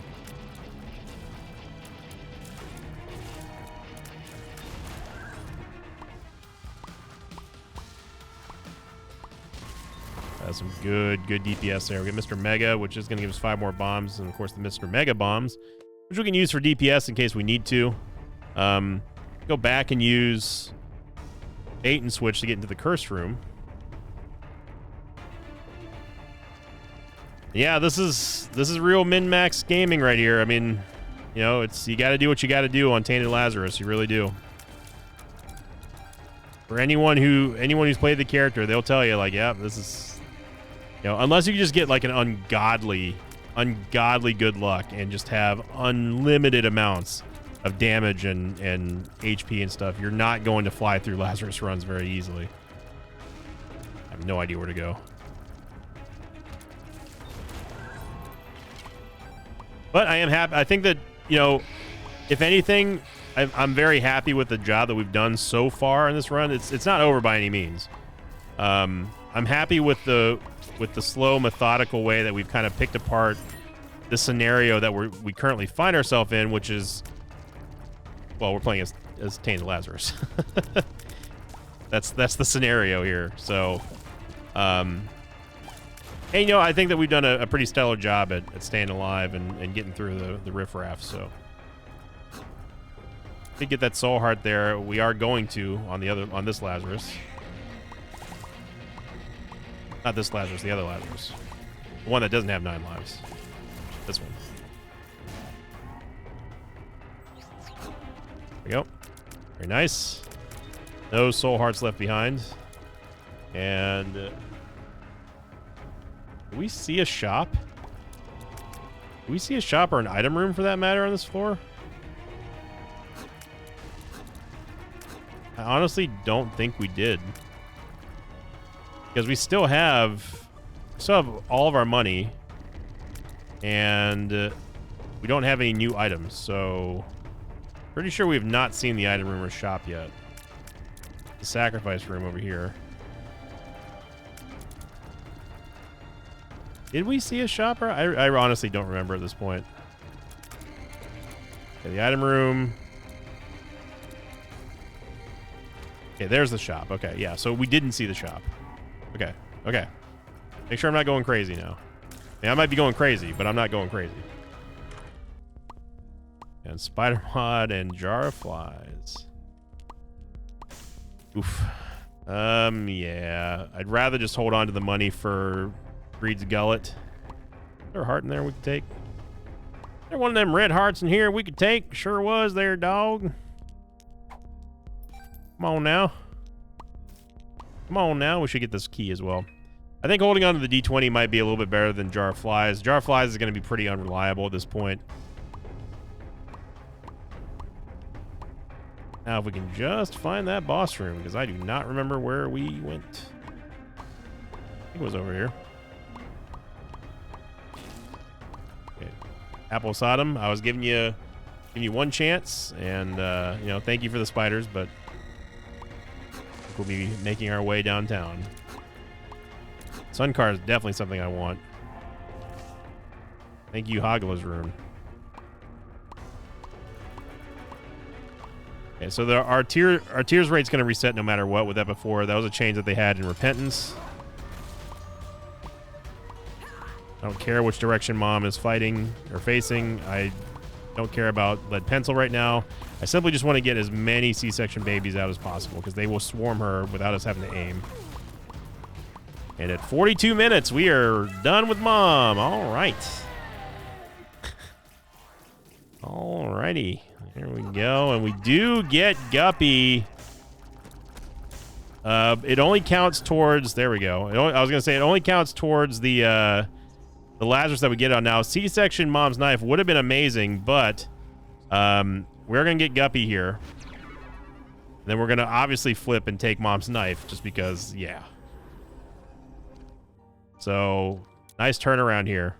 Some good DPS there. We got Mr. Mega, which is going to give us 5 more bombs, and of course the Mr. Mega bombs, which we can use for DPS in case we need to. Go back and use bait and switch to get into the curse room. Yeah, this is real min-max gaming right here. I mean, you know, you got to do what you got to do on Tainted Lazarus. You really do. For anyone who's played the character, they'll tell you like, yeah, this is. You know, unless you just get like an ungodly good luck and just have unlimited amounts of damage and HP and stuff, you're not going to fly through Lazarus runs very easily. I have no idea where to go. But I am happy. I think that, you know, if anything, I'm very happy with the job that we've done so far in this run. It's not over by any means. I'm happy with the slow, methodical way that we've kind of picked apart the scenario that we currently find ourselves in, which is, well, we're playing as Tainted Lazarus. That's the scenario here. So, and you know, I think that we've done a pretty stellar job at staying alive and getting through the riffraff. So, to get that soul heart there, we are going to on this Lazarus. Not this Lazarus, the other Lazarus. The one that doesn't have 9 lives. This one. There we go. Very nice. No soul hearts left behind. And do we see a shop? Do we see a shop or an item room for that matter on this floor? I honestly don't think we did. Because we still have all of our money, and we don't have any new items, so pretty sure we have not seen the item room or shop yet. The sacrifice room over here. Did we see a shopper? I honestly don't remember at this point. Okay, the item room. Okay, there's the shop. Okay, yeah, so we didn't see the shop. Okay, okay. Make sure I'm not going crazy now. I mean, I might be going crazy, but I'm not going crazy. And spider mod and jar of flies. Oof. Yeah. I'd rather just hold on to the money for Greed's Gullet. Is there a heart in there we could take? Is there one of them red hearts in here we could take? Sure was there, dog. Come on now. Come on now. We should get this key as well. I think holding on to the D20 might be a little bit better than Jar of Flies. Jar of Flies is going to be pretty unreliable at this point. Now, if we can just find that boss room, because I do not remember where we went. I think it was over here. Okay. Apple Sodom, I was giving you one chance, and, you know, thank you for the spiders, but we'll be making our way downtown. Sun car is definitely something I want. Thank you, Hogla's room. Okay, so our tears rate's going to reset no matter what with that before. That was a change that they had in Repentance. I don't care which direction Mom is fighting or facing. I don't care about lead pencil right now. I simply just want to get as many C-section babies out as possible because they will swarm her without us having to aim. And at 42 minutes, we are done with Mom. All right. Alrighty. There we go. And we do get Guppy. It only counts towards... There we go. I was going to say it only counts towards the Lazarus that we get on now. C-section Mom's Knife would have been amazing, but we're going to get Guppy here. And then we're going to obviously flip and take Mom's Knife just because, yeah. So, nice turnaround here.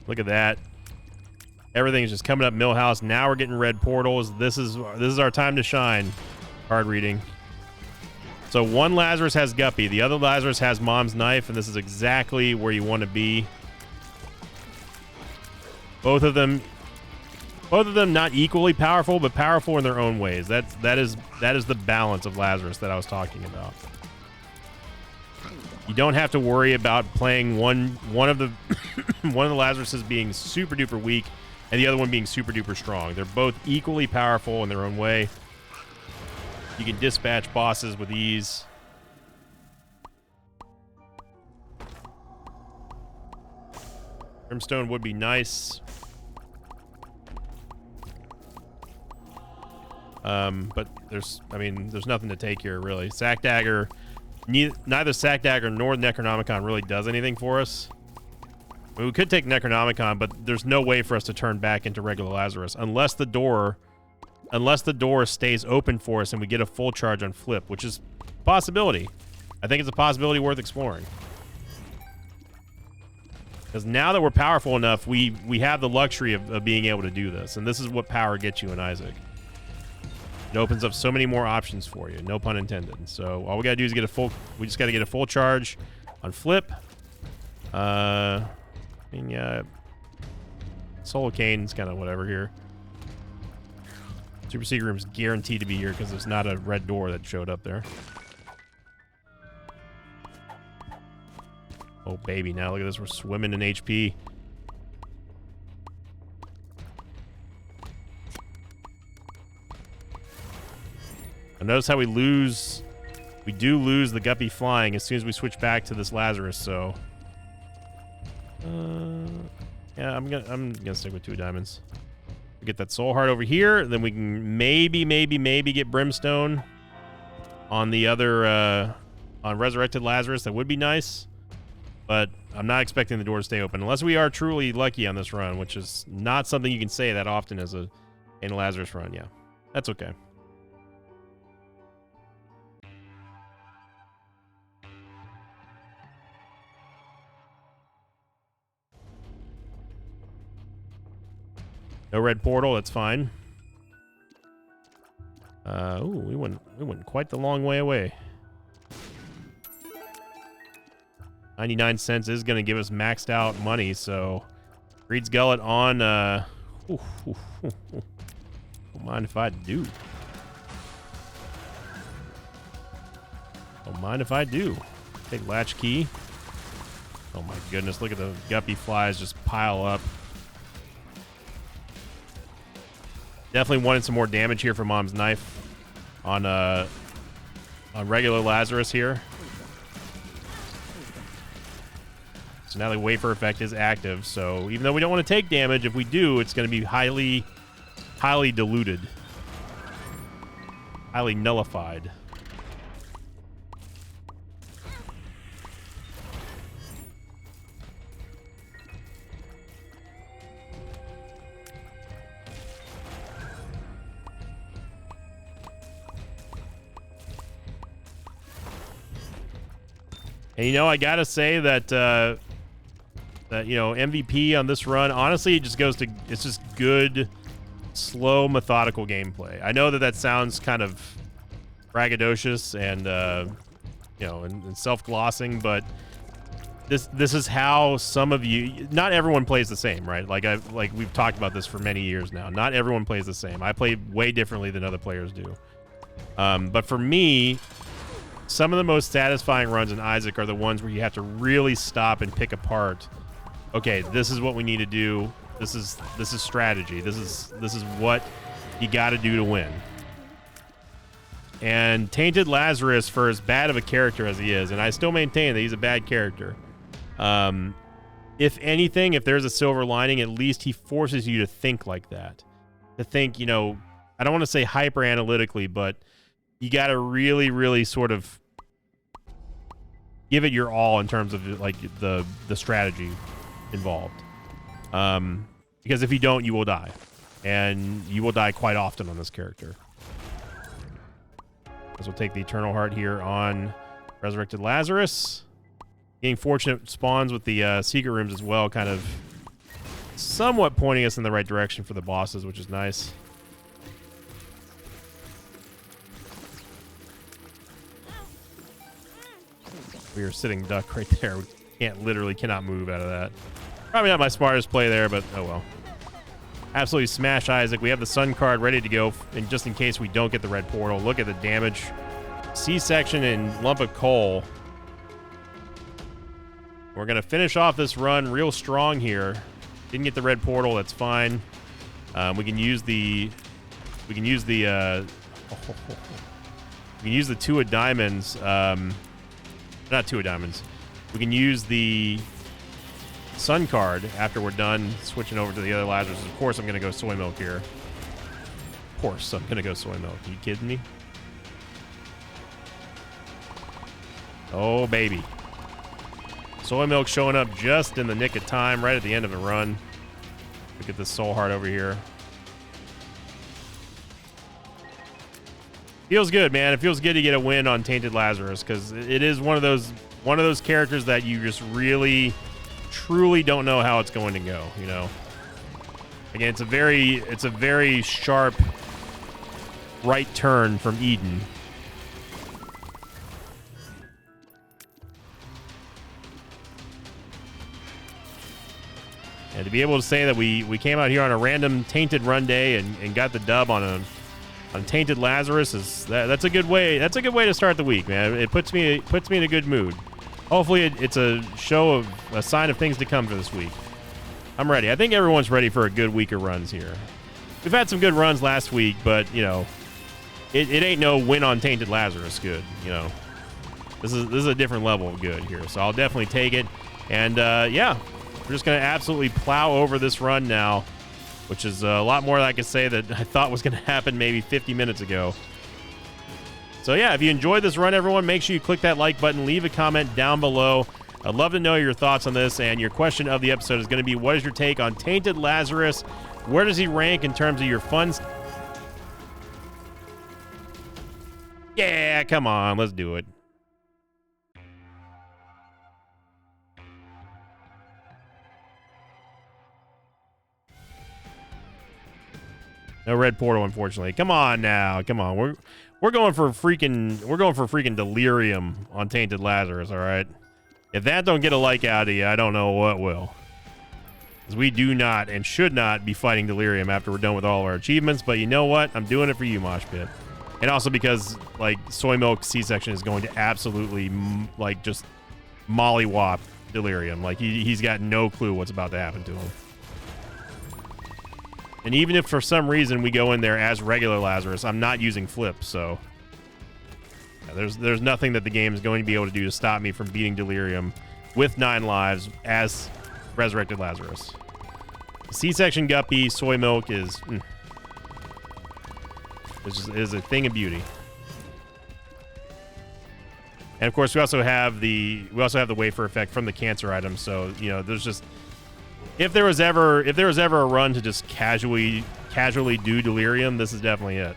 Look at that. Everything's just coming up Millhouse. Now we're getting red portals. This is our time to shine. Card reading. So one Lazarus has Guppy. The other Lazarus has Mom's Knife, and this is exactly where you want to be. Both of them not equally powerful, but powerful in their own ways. That is the balance of Lazarus that I was talking about. You don't have to worry about playing one of the one of the Lazaruses being super duper weak and the other one being super duper strong. They're both equally powerful in their own way. You can dispatch bosses with ease. Brimstone would be nice. But there's nothing to take here, really. Sack Dagger, neither Sack Dagger nor Necronomicon really does anything for us. I mean, we could take Necronomicon, but there's no way for us to turn back into regular Lazarus unless the door stays open for us and we get a full charge on flip, which is a possibility. I think it's a possibility worth exploring. Because now that we're powerful enough, we have the luxury of being able to do this, and this is what power gets you in Isaac. It opens up so many more options for you, no pun intended. So all we gotta do is we just gotta get a full charge on flip. Yeah, Soul Cane's kind of whatever here. Super Secret Room's guaranteed to be here because there's not a red door that showed up there. Oh baby, now look at this, we're swimming in HP. Notice how we do lose the Guppy flying as soon as we switch back to this Lazarus, so yeah, I'm gonna stick with 2 diamonds. We get that soul heart over here, then we can maybe get Brimstone on the other on Resurrected Lazarus. That would be nice, but I'm not expecting the door to stay open unless we are truly lucky on this run, which is not something you can say that often as a Tainted Lazarus run. Yeah, that's okay. No red portal, that's fine. Ooh, we went quite the long way away. 99 cents is going to give us maxed out money, so Greed's Gullet on, don't mind if I do. Don't mind if I do. Take Latch Key. Oh my goodness, look at the guppy flies just pile up. Definitely wanted some more damage here from Mom's Knife on regular Lazarus here. So now the wafer effect is active, so even though we don't want to take damage, if we do, it's going to be highly diluted. Highly nullified. And, you know, I gotta say that, you know, MVP on this run, honestly, it just goes to, it's just good, slow, methodical gameplay. I know that that sounds kind of braggadocious and, you know, and self-glossing, but this is how some of you, not everyone plays the same, right? Like we've talked about this for many years now. Not everyone plays the same. I play way differently than other players do. But for me, some of the most satisfying runs in Isaac are the ones where you have to really stop and pick apart. Okay, this is what we need to do. This is strategy. This is what you got to do to win. And Tainted Lazarus, for as bad of a character as he is, and I still maintain that he's a bad character. If anything, if there's a silver lining, at least he forces you to think like that. To think, you know, I don't want to say hyper analytically, but you got to really, really sort of give it your all in terms of like the strategy involved. Because if you don't, you will die, and you will die quite often on this character. As we'll take the Eternal Heart here on Resurrected Lazarus. Getting fortunate spawns with the secret rooms as well, kind of somewhat pointing us in the right direction for the bosses, which is nice. We are sitting duck right there. We literally cannot move out of that. Probably not my smartest play there, but oh well. Absolutely smash Isaac. We have the Sun card ready to go, and just in case we don't get the red portal. Look at the damage. C-section and lump of coal. We're gonna finish off this run real strong here. Didn't get the red portal. That's fine. We can use the. We can use the. We can use the 2 of diamonds. Not 2 of diamonds. We can use the Sun card after we're done switching over to the other Lazarus. Of course, I'm going to go soy milk here. Of course, I'm going to go soy milk. Are you kidding me? Oh, baby. Soy milk showing up just in the nick of time, right at the end of the run. Look at this soul heart over here. Feels good, man. It feels good to get a win on Tainted Lazarus, because it is one of those characters that you just really, truly don't know how it's going to go. You know, again, it's a very sharp right turn from Eden. And to be able to say that we came out here on a random Tainted run day and got the dub on Tainted Lazarus that's a good way. That's a good way to start the week, man. It puts me in a good mood. Hopefully, it's a show of a sign of things to come for this week. I'm ready. I think everyone's ready for a good week of runs here. We've had some good runs last week, but you know, it ain't no win on Tainted Lazarus good. You know, this is a different level of good here. So I'll definitely take it. And yeah, we're just gonna absolutely plow over this run now, which is a lot more than I could say that I thought was going to happen maybe 50 minutes ago. So yeah, if you enjoyed this run, everyone, make sure you click that like button, leave a comment down below. I'd love to know your thoughts on this, and your question of the episode is going to be, what is your take on Tainted Lazarus? Where does he rank in terms of your fun? Yeah, come on, let's do it. No red portal, unfortunately. Come on now, come on. We're going for freaking delirium on Tainted Lazarus, all right? If that don't get a like out of you, I don't know what will. Because we do not and should not be fighting delirium after we're done with all of our achievements, but you know what? I'm doing it for you, Mosh Pit. And also because, like, Soy Milk C-Section is going to absolutely, like, just mollywop delirium. Like, he's got no clue what's about to happen to him. And even if for some reason we go in there as regular Lazarus, I'm not using Flip, so... Yeah, there's nothing that the game is going to be able to do to stop me from beating delirium with 9 lives as Resurrected Lazarus. C-Section Guppy, Soy Milk is... is a thing of beauty. And of course we also have the wafer effect from the cancer item, so you know there's just if there was ever a run to just casually do delirium, this is definitely it.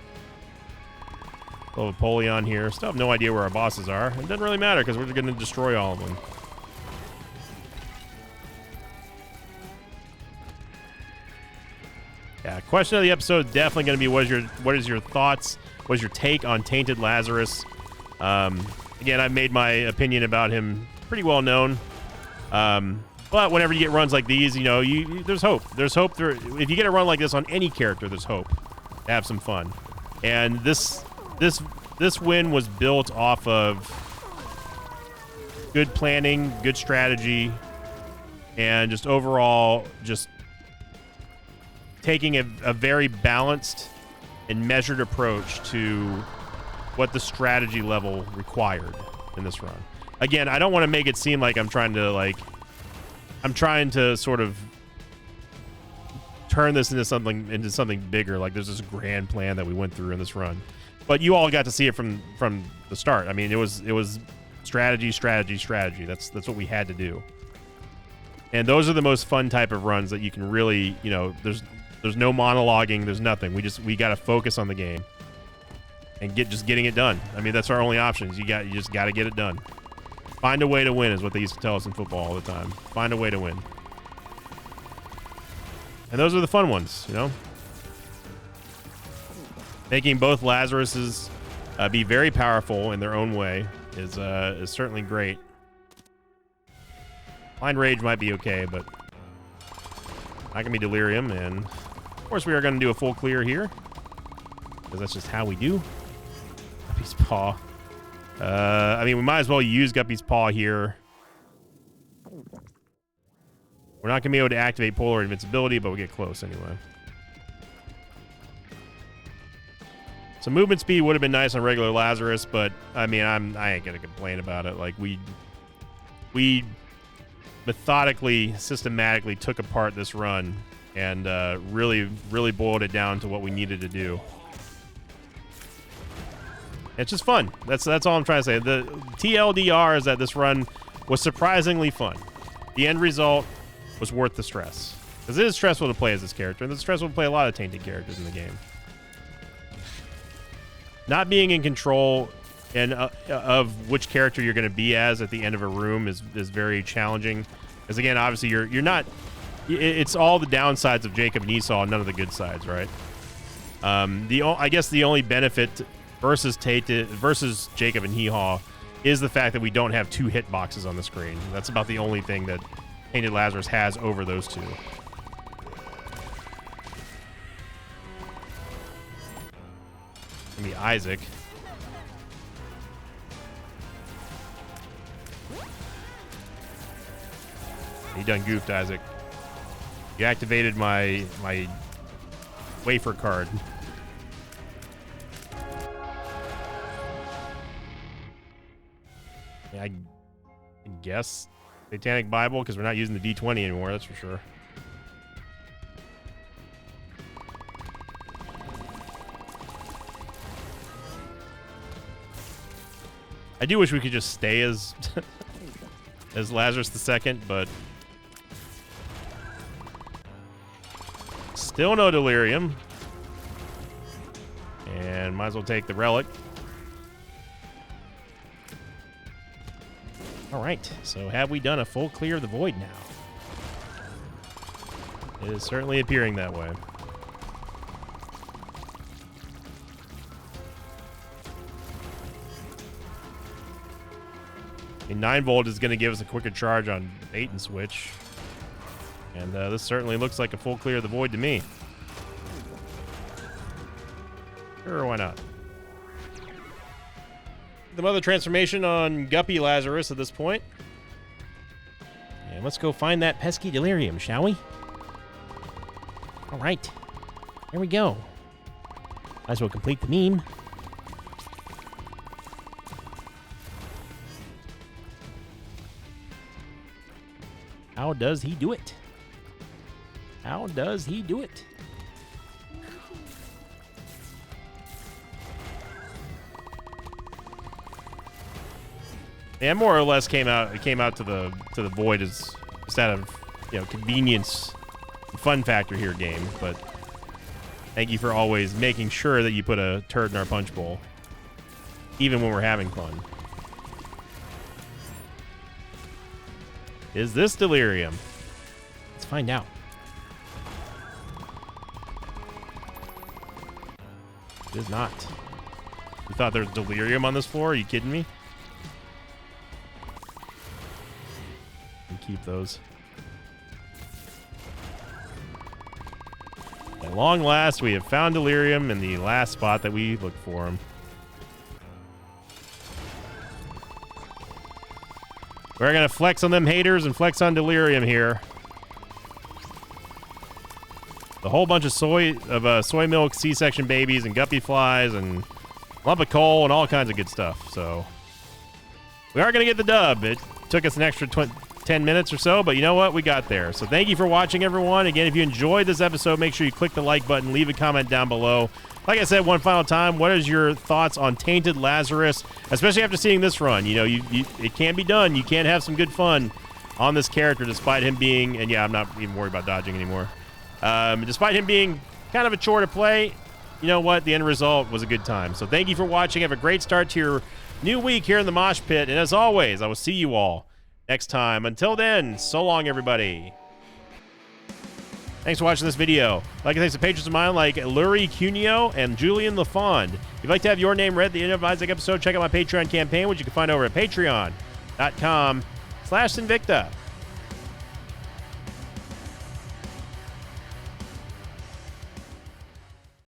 Little Apollyon here. Still have no idea where our bosses are. It doesn't really matter because we're going to destroy all of them. Yeah, question of the episode definitely going to be what is your thoughts? What is your take on Tainted Lazarus? Again, I've made my opinion about him pretty well known. But whenever you get runs like these, you know, there's hope. There's hope. If you get a run like this on any character, there's hope to have some fun. And this win was built off of good planning, good strategy, and just overall just taking a very balanced and measured approach to what the strategy level required in this run. Again, I don't want to make it seem like I'm trying to sort of turn this into something bigger, like there's this grand plan that we went through in this run. But you all got to see it from the start. I mean, it was strategy. That's what we had to do. And those are the most fun type of runs that you can really, you know, there's no monologuing, there's nothing. We got to focus on the game and getting it done. I mean, that's our only options. You just got to get it done. Find a way to win is what they used to tell us in football all the time. Find a way to win. And those are the fun ones, you know? Making both Lazaruses be very powerful in their own way is certainly great. Blind Rage might be okay, but not going to be Delirium. And, of course, we are going to do a full clear here, because that's just how we do. Guppy's Paw. I mean, we might as well use Guppy's Paw here. We're not going to be able to activate Polar Invincibility, but we'll get close anyway. So movement speed would have been nice on regular Lazarus, but, I mean, I ain't going to complain about it. Like, we methodically, systematically took apart this run and really boiled it down to what we needed to do. It's just fun. That's all I'm trying to say. The TLDR is that this run was surprisingly fun. The end result was worth the stress. Because it is stressful to play as this character, and it's stressful to play a lot of tainted characters in the game. Not being in control and of which character you're going to be as at the end of a room is very challenging. Because again, obviously you're not. It's all the downsides of Jacob and Esau, and none of the good sides, right? I guess the only benefit versus Jacob and Hee-Haw is the fact that we don't have 2 hitboxes on the screen. That's about the only thing that Tainted Lazarus has over those 2. Gonna be Isaac. You done goofed, Isaac. You activated my wafer card. Yeah, I guess Satanic Bible, because we're not using the D20 anymore, that's for sure. I do wish we could just stay as as Lazarus II, but still no Delirium. And might as well take the Relic. All right, so have we done a full clear of the Void now? It is certainly appearing that way. A 9-volt is going to give us a quicker charge on bait and switch. And this certainly looks like a full clear of the Void to me. Sure, why not? The Mother Transformation on Guppy Lazarus at this point. And let's go find that pesky Delirium, shall we? All right. Here we go. Might as well complete the meme. How does he do it? How does he do it? Yeah, more or less came out to the Void as just out of, you know, convenience, fun factor here, game. But thank you for always making sure that you put a turd in our punch bowl, even when we're having fun. Is this Delirium? Let's find out. It is not. You thought there was Delirium on this floor? Are you kidding me? Keep those. At long last, we have found Delirium in the last spot that we looked for him. We're gonna flex on them haters and flex on Delirium here. A whole bunch of soy milk C-section babies and guppy flies and lump of coal and all kinds of good stuff. So we are gonna get the dub. It took us an extra 10 minutes or so, but you know what? We got there. So thank you for watching, everyone. Again, if you enjoyed this episode, make sure you click the like button, leave a comment down below. Like I said, one final time, what is your thoughts on Tainted Lazarus, especially after seeing this run? You know, it can be done. You can have some good fun on this character, despite him being, and yeah, I'm not even worried about dodging anymore. Despite him being kind of a chore to play, you know what? The end result was a good time. So thank you for watching. Have a great start to your new week here in the Mosh Pit. And as always, I will see you all next time. Until then, so long, everybody. Thanks for watching this video. Like and thanks to patrons of mine like Lurie Cuneo and Julian LaFond. If you'd like to have your name read at the end of Isaac episode, check out my Patreon campaign, which you can find over at patreon.com/Sinvicta.